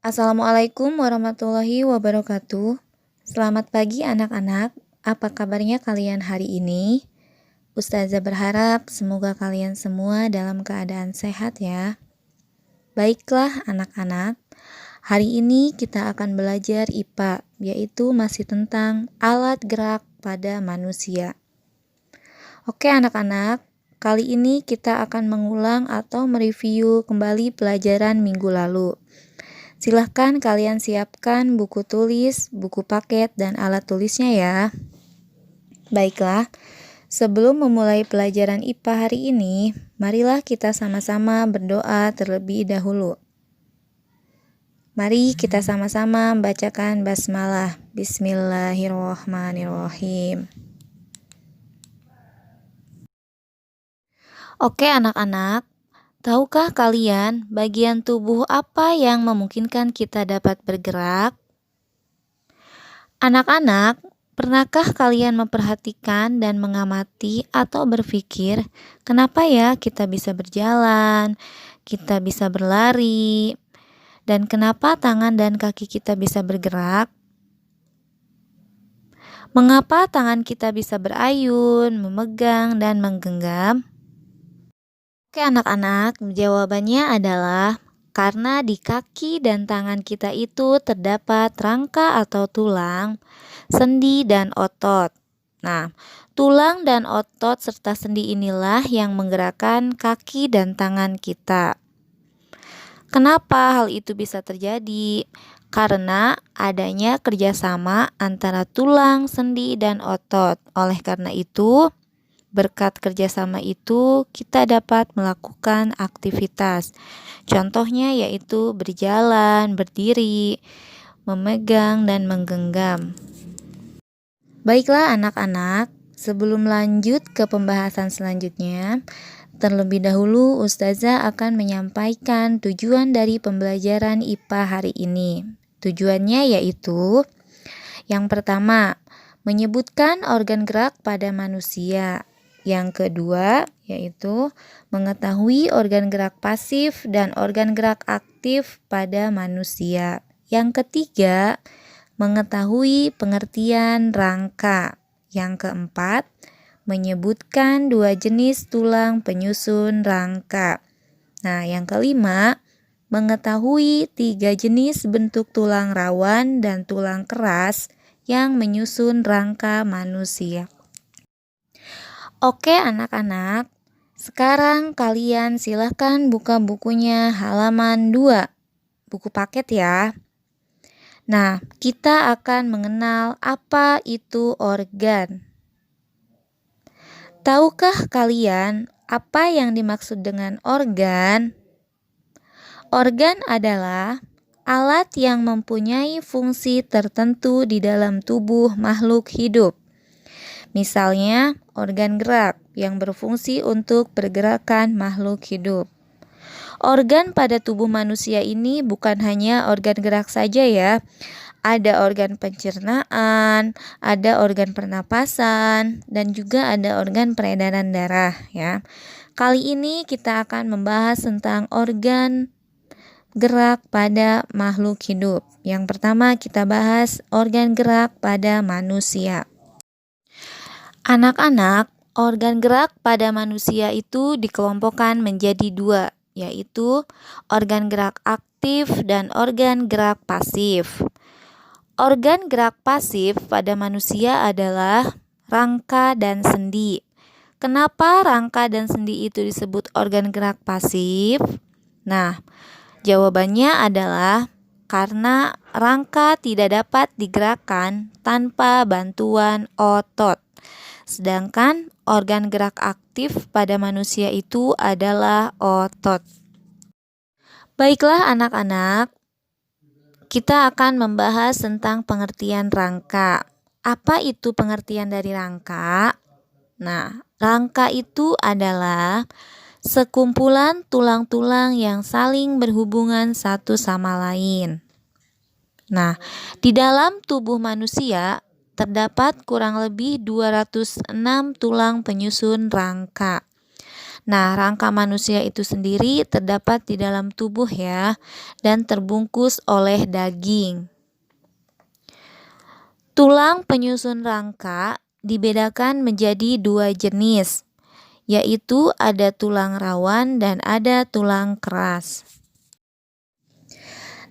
Assalamualaikum warahmatullahi wabarakatuh. Selamat pagi anak-anak. Apa kabarnya kalian hari ini? Ustazah berharap semoga kalian semua dalam keadaan sehat ya. Baiklah anak-anak, hari ini kita akan belajar IPA, yaitu masih tentang alat gerak pada manusia. Oke anak-anak, kali ini kita akan mengulang atau mereview kembali pelajaran minggu lalu. Silahkan kalian siapkan buku tulis, buku paket, dan alat tulisnya ya. Baiklah, sebelum memulai pelajaran IPA hari ini, marilah kita sama-sama berdoa terlebih dahulu. Mari kita sama-sama membacakan basmalah. Bismillahirrahmanirrahim. Oke anak-anak, tahukah kalian bagian tubuh apa yang memungkinkan kita dapat bergerak? Anak-anak, pernahkah kalian memperhatikan dan mengamati atau berpikir kenapa ya kita bisa berjalan, kita bisa berlari, dan kenapa tangan dan kaki kita bisa bergerak? Mengapa tangan kita bisa berayun, memegang, dan menggenggam? Oke anak-anak, jawabannya adalah karena di kaki dan tangan kita itu terdapat rangka atau tulang, sendi dan otot. Nah, tulang dan otot serta sendi inilah yang menggerakkan kaki dan tangan kita. Kenapa hal itu bisa terjadi? Karena adanya kerjasama antara tulang, sendi, dan otot. Oleh karena itu, berkat kerjasama itu, kita dapat melakukan aktivitas. Contohnya yaitu berjalan, berdiri, memegang, dan menggenggam. Baiklah anak-anak, sebelum lanjut ke pembahasan selanjutnya, terlebih dahulu Ustazah akan menyampaikan tujuan dari pembelajaran IPA hari ini. Tujuannya yaitu, yang pertama, menyebutkan organ gerak pada manusia. Yang kedua, yaitu mengetahui organ gerak pasif dan organ gerak aktif pada manusia. Yang ketiga, mengetahui pengertian rangka. Yang keempat, menyebutkan dua jenis tulang penyusun rangka. Nah, yang kelima, mengetahui 3 jenis bentuk tulang rawan dan tulang keras yang menyusun rangka manusia. Oke anak-anak, sekarang kalian silahkan buka bukunya halaman 2, buku paket ya. Nah, kita akan mengenal apa itu organ. Tahukah kalian apa yang dimaksud dengan organ? Organ adalah alat yang mempunyai fungsi tertentu di dalam tubuh makhluk hidup. Misalnya, organ gerak yang berfungsi untuk pergerakan makhluk hidup. Organ pada tubuh manusia ini bukan hanya organ gerak saja ya. Ada organ pencernaan, ada organ pernapasan, dan juga ada organ peredaran darah ya. Kali ini kita akan membahas tentang organ gerak pada makhluk hidup. Yang pertama kita bahas organ gerak pada manusia. Anak-anak, organ gerak pada manusia itu dikelompokkan menjadi 2, yaitu organ gerak aktif dan organ gerak pasif. Organ gerak pasif pada manusia adalah rangka dan sendi. Kenapa rangka dan sendi itu disebut organ gerak pasif? Nah, jawabannya adalah karena rangka tidak dapat digerakkan tanpa bantuan otot. Sedangkan organ gerak aktif pada manusia itu adalah otot. Baiklah anak-anak, kita akan membahas tentang pengertian rangka. Apa itu pengertian dari rangka? Nah, rangka itu adalah sekumpulan tulang-tulang yang saling berhubungan satu sama lain. Nah, di dalam tubuh manusia terdapat kurang lebih 206 tulang penyusun rangka. Nah, rangka manusia itu sendiri terdapat di dalam tubuh ya, dan terbungkus oleh daging. Tulang penyusun rangka dibedakan menjadi dua jenis, yaitu ada tulang rawan dan ada tulang keras.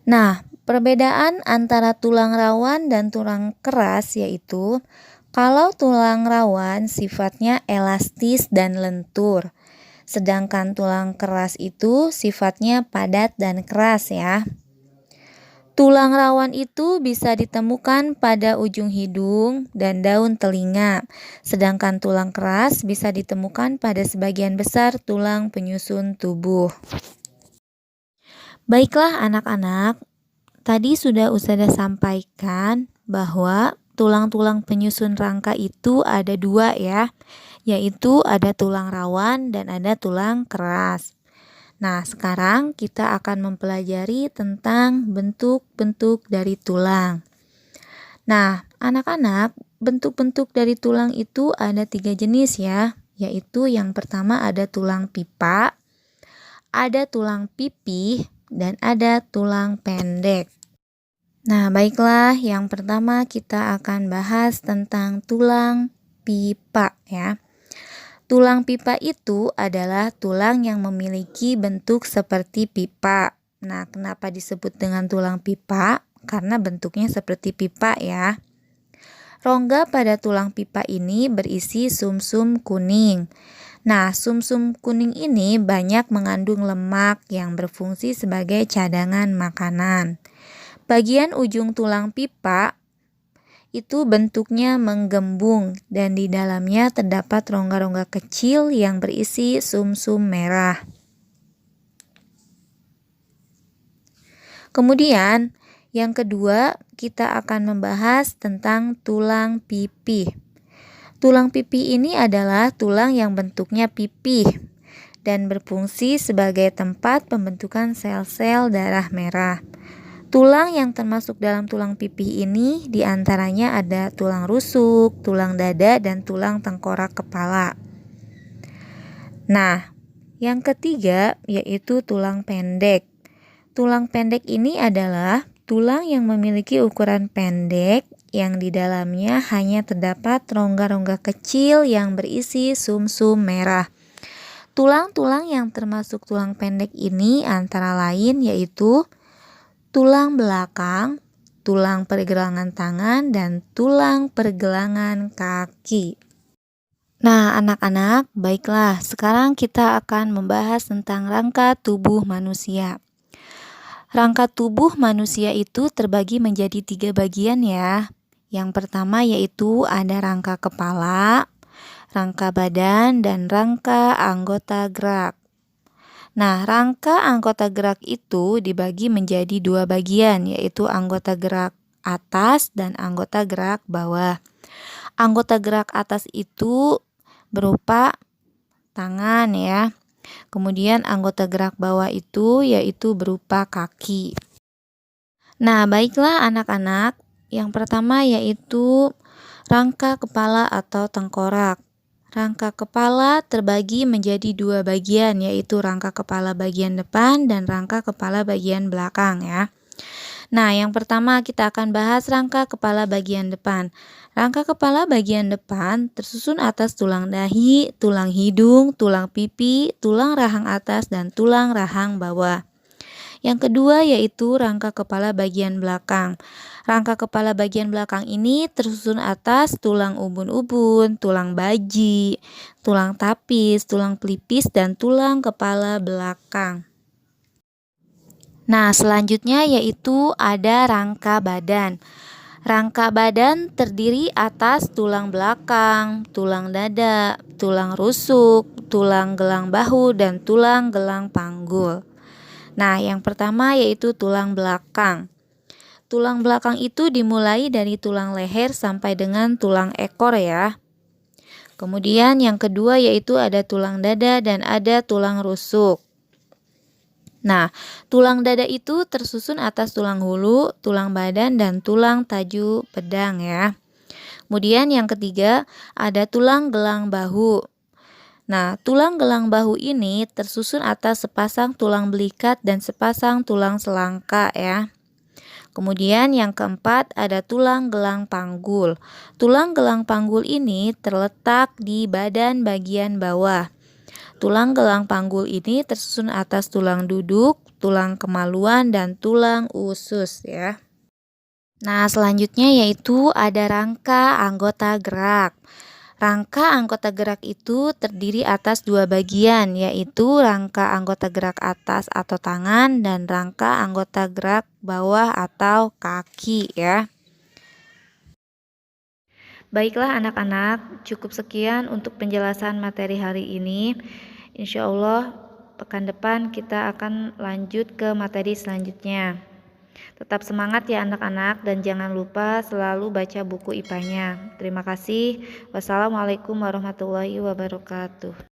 Nah, perbedaan antara tulang rawan dan tulang keras yaitu kalau tulang rawan sifatnya elastis dan lentur, sedangkan tulang keras itu sifatnya padat dan keras ya. Tulang rawan itu bisa ditemukan pada ujung hidung dan daun telinga, sedangkan tulang keras bisa ditemukan pada sebagian besar tulang penyusun tubuh. Baiklah anak-anak, tadi sudah Ustazah sampaikan bahwa tulang-tulang penyusun rangka itu ada dua ya, yaitu ada tulang rawan dan ada tulang keras. Nah, sekarang kita akan mempelajari tentang bentuk-bentuk dari tulang. Nah, anak-anak, bentuk-bentuk dari tulang itu ada 3 jenis ya, yaitu yang pertama ada tulang pipa, ada tulang pipih, dan ada tulang pendek. Nah, baiklah, yang pertama kita akan bahas tentang tulang pipa ya. Tulang pipa itu adalah tulang yang memiliki bentuk seperti pipa. Nah, kenapa disebut dengan tulang pipa? Karena bentuknya seperti pipa ya. Rongga pada tulang pipa ini berisi sumsum kuning. Nah, sumsum kuning ini banyak mengandung lemak yang berfungsi sebagai cadangan makanan. Bagian ujung tulang pipa itu bentuknya menggembung dan di dalamnya terdapat rongga-rongga kecil yang berisi sumsum merah. Kemudian, yang kedua kita akan membahas tentang tulang pipih. Tulang pipih ini adalah tulang yang bentuknya pipih dan berfungsi sebagai tempat pembentukan sel-sel darah merah. Tulang yang termasuk dalam tulang pipih ini diantaranya ada tulang rusuk, tulang dada, dan tulang tengkorak kepala. Nah, yang ketiga yaitu tulang pendek. Tulang pendek ini adalah tulang yang memiliki ukuran pendek yang di dalamnya hanya terdapat rongga-rongga kecil yang berisi sumsum merah. Tulang-tulang yang termasuk tulang pendek ini antara lain yaitu tulang belakang, tulang pergelangan tangan, dan tulang pergelangan kaki. Nah, anak-anak, baiklah, sekarang kita akan membahas tentang rangka tubuh manusia. Rangka tubuh manusia itu terbagi menjadi 3 bagian ya. Yang pertama yaitu ada rangka kepala, rangka badan, dan rangka anggota gerak. Nah, rangka anggota gerak itu dibagi menjadi 2 bagian, yaitu anggota gerak atas dan anggota gerak bawah. Anggota gerak atas itu berupa tangan ya. Kemudian anggota gerak bawah itu yaitu berupa kaki. Nah, baiklah anak-anak, yang pertama yaitu rangka kepala atau tengkorak. Rangka kepala terbagi menjadi 2 bagian, yaitu rangka kepala bagian depan dan rangka kepala bagian belakang ya. Nah, yang pertama kita akan bahas rangka kepala bagian depan. Rangka kepala bagian depan tersusun atas tulang dahi, tulang hidung, tulang pipi, tulang rahang atas, dan tulang rahang bawah. Yang kedua yaitu rangka kepala bagian belakang. Rangka kepala bagian belakang ini tersusun atas tulang ubun-ubun, tulang baji, tulang tapis, tulang pelipis, dan tulang kepala belakang. Nah, selanjutnya yaitu ada rangka badan. Rangka badan terdiri atas tulang belakang, tulang dada, tulang rusuk, tulang gelang bahu, dan tulang gelang panggul. Nah, yang pertama yaitu tulang belakang. Tulang belakang itu dimulai dari tulang leher sampai dengan tulang ekor ya. Kemudian yang kedua yaitu ada tulang dada dan ada tulang rusuk. Nah, tulang dada itu tersusun atas tulang hulu, tulang badan, dan tulang taju pedang ya. Kemudian yang ketiga ada tulang gelang bahu. Nah, tulang gelang bahu ini tersusun atas sepasang tulang belikat dan sepasang tulang selangka ya. Kemudian yang keempat ada tulang gelang panggul. Tulang gelang panggul ini terletak di badan bagian bawah. Tulang gelang panggul ini tersusun atas tulang duduk, tulang kemaluan, dan tulang usus ya. Nah, selanjutnya yaitu ada rangka anggota gerak. Rangka anggota gerak itu terdiri atas dua bagian, yaitu rangka anggota gerak atas atau tangan dan rangka anggota gerak bawah atau kaki ya. Baiklah anak-anak, cukup sekian untuk penjelasan materi hari ini. Insya Allah pekan depan kita akan lanjut ke materi selanjutnya. Tetap semangat ya anak-anak dan jangan lupa selalu baca buku IPA-nya. Terima kasih. Wassalamualaikum warahmatullahi wabarakatuh.